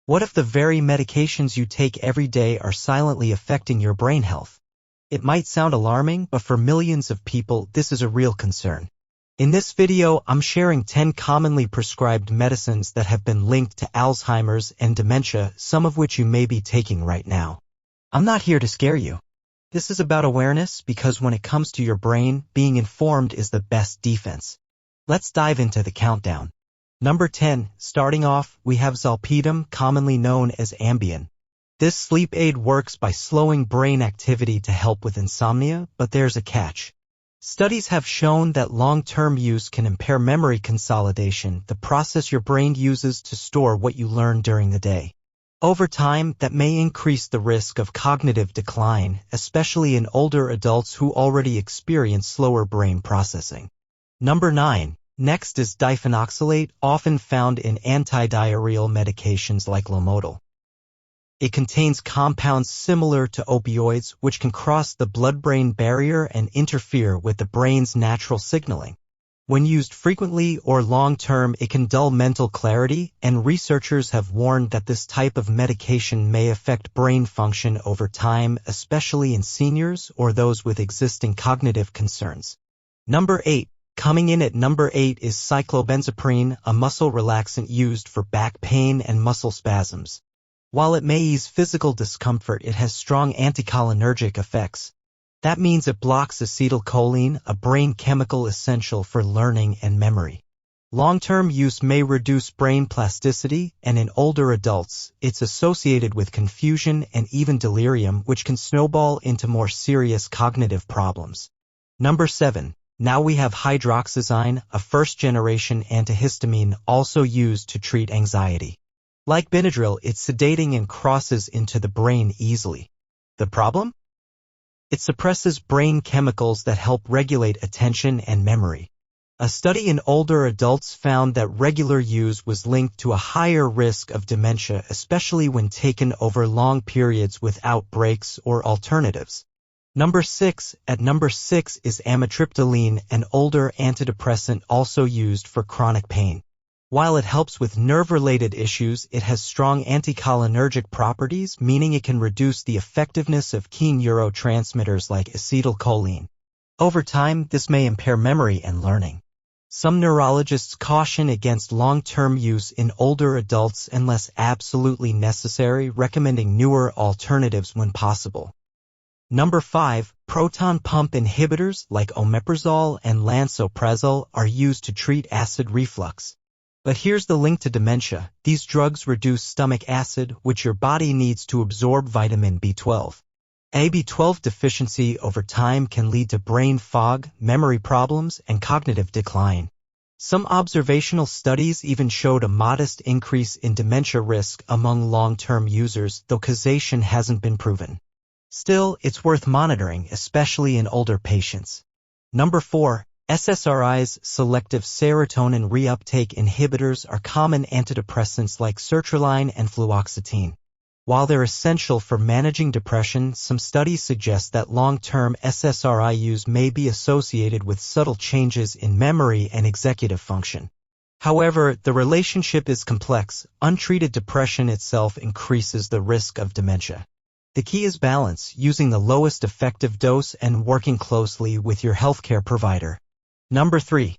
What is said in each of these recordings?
What if the very medications you take every day are silently affecting your brain health? It might sound alarming, but for millions of people, this is a real concern. In this video, I'm sharing 10 commonly prescribed medicines that have been linked to Alzheimer's and dementia, some of which you may be taking right now. I'm not here to scare you. This is about awareness, because when it comes to your brain, being informed is the best defense. Let's dive into the countdown. Number 10, starting off, we have Zolpidem, commonly known as Ambien. This sleep aid works by slowing brain activity to help with insomnia, but there's a catch. Studies have shown that long-term use can impair memory consolidation, the process your brain uses to store what you learn during the day. Over time, that may increase the risk of cognitive decline, especially in older adults who already experience slower brain processing. Number 9. Next is diphenoxylate, often found in antidiarrheal medications like Lomotil. It contains compounds similar to opioids, which can cross the blood-brain barrier and interfere with the brain's natural signaling. When used frequently or long-term, it can dull mental clarity, and researchers have warned that this type of medication may affect brain function over time, especially in seniors or those with existing cognitive concerns. Number 8. Coming in at number 8 is cyclobenzaprine, a muscle relaxant used for back pain and muscle spasms. While it may ease physical discomfort, it has strong anticholinergic effects. That means it blocks acetylcholine, a brain chemical essential for learning and memory. Long-term use may reduce brain plasticity, and in older adults, it's associated with confusion and even delirium, which can snowball into more serious cognitive problems. Number 7. Now we have hydroxyzine, a first-generation antihistamine also used to treat anxiety. Like Benadryl, it's sedating and crosses into the brain easily. The problem? It suppresses brain chemicals that help regulate attention and memory. A study in older adults found that regular use was linked to a higher risk of dementia, especially when taken over long periods without breaks or alternatives. Number 6. At number 6 is amitriptyline, an older antidepressant also used for chronic pain. While it helps with nerve-related issues, it has strong anticholinergic properties, meaning it can reduce the effectiveness of key neurotransmitters like acetylcholine. Over time, this may impair memory and learning. Some neurologists caution against long-term use in older adults unless absolutely necessary, recommending newer alternatives when possible. Number 5. Proton pump inhibitors like omeprazole and lansoprazole are used to treat acid reflux. But here's the link to dementia. These drugs reduce stomach acid, which your body needs to absorb vitamin B12. A B12 deficiency over time can lead to brain fog, memory problems, and cognitive decline. Some observational studies even showed a modest increase in dementia risk among long-term users, though causation hasn't been proven. Still, it's worth monitoring, especially in older patients. Number 4. SSRIs, selective serotonin reuptake inhibitors, are common antidepressants like sertraline and fluoxetine. While they're essential for managing depression, some studies suggest that long-term SSRI use may be associated with subtle changes in memory and executive function. However, the relationship is complex. Untreated depression itself increases the risk of dementia. The key is balance, using the lowest effective dose and working closely with your healthcare provider. Number 3.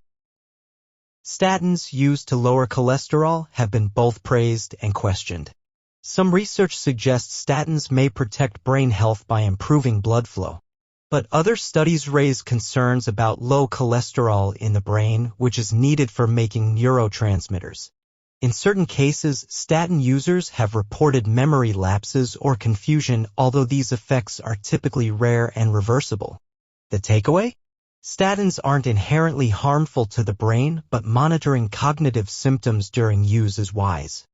Statins, used to lower cholesterol, have been both praised and questioned. Some research suggests statins may protect brain health by improving blood flow. But other studies raise concerns about low cholesterol in the brain, which is needed for making neurotransmitters. In certain cases, statin users have reported memory lapses or confusion, although these effects are typically rare and reversible. The takeaway? Statins aren't inherently harmful to the brain, but monitoring cognitive symptoms during use is wise.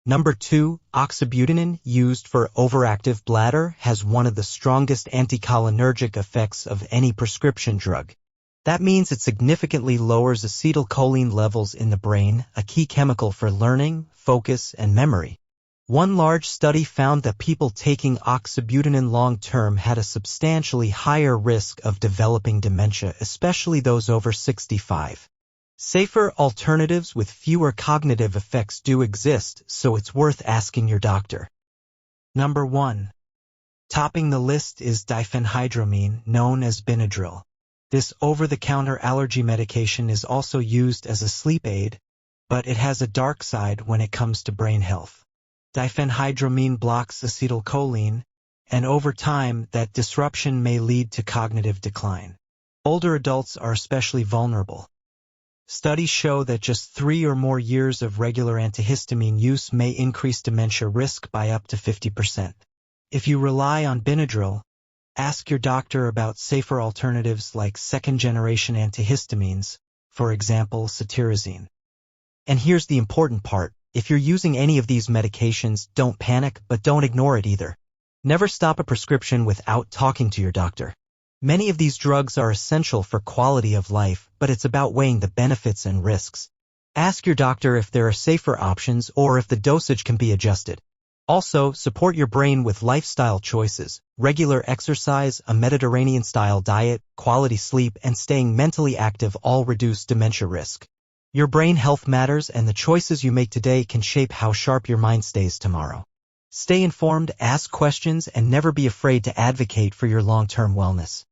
Number 2, oxybutynin, used for overactive bladder, has one of the strongest anticholinergic effects of any prescription drug. That means it significantly lowers acetylcholine levels in the brain, a key chemical for learning, focus, and memory. One large study found that people taking oxybutynin long-term had a substantially higher risk of developing dementia, especially those over 65. Safer alternatives with fewer cognitive effects do exist, so it's worth asking your doctor. Number 1. Topping the list is diphenhydramine, known as Benadryl. This over-the-counter allergy medication is also used as a sleep aid, but it has a dark side when it comes to brain health. Diphenhydramine blocks acetylcholine, and over time, that disruption may lead to cognitive decline. Older adults are especially vulnerable. Studies show that just 3 or more years of regular antihistamine use may increase dementia risk by up to 50%. If you rely on Benadryl, ask your doctor about safer alternatives like second-generation antihistamines, for example, cetirizine. And here's the important part. If you're using any of these medications, don't panic, but don't ignore it either. Never stop a prescription without talking to your doctor. Many of these drugs are essential for quality of life, but it's about weighing the benefits and risks. Ask your doctor if there are safer options or if the dosage can be adjusted. Also, support your brain with lifestyle choices. Regular exercise, a Mediterranean-style diet, quality sleep, and staying mentally active all reduce dementia risk. Your brain health matters, and the choices you make today can shape how sharp your mind stays tomorrow. Stay informed, ask questions, and never be afraid to advocate for your long-term wellness.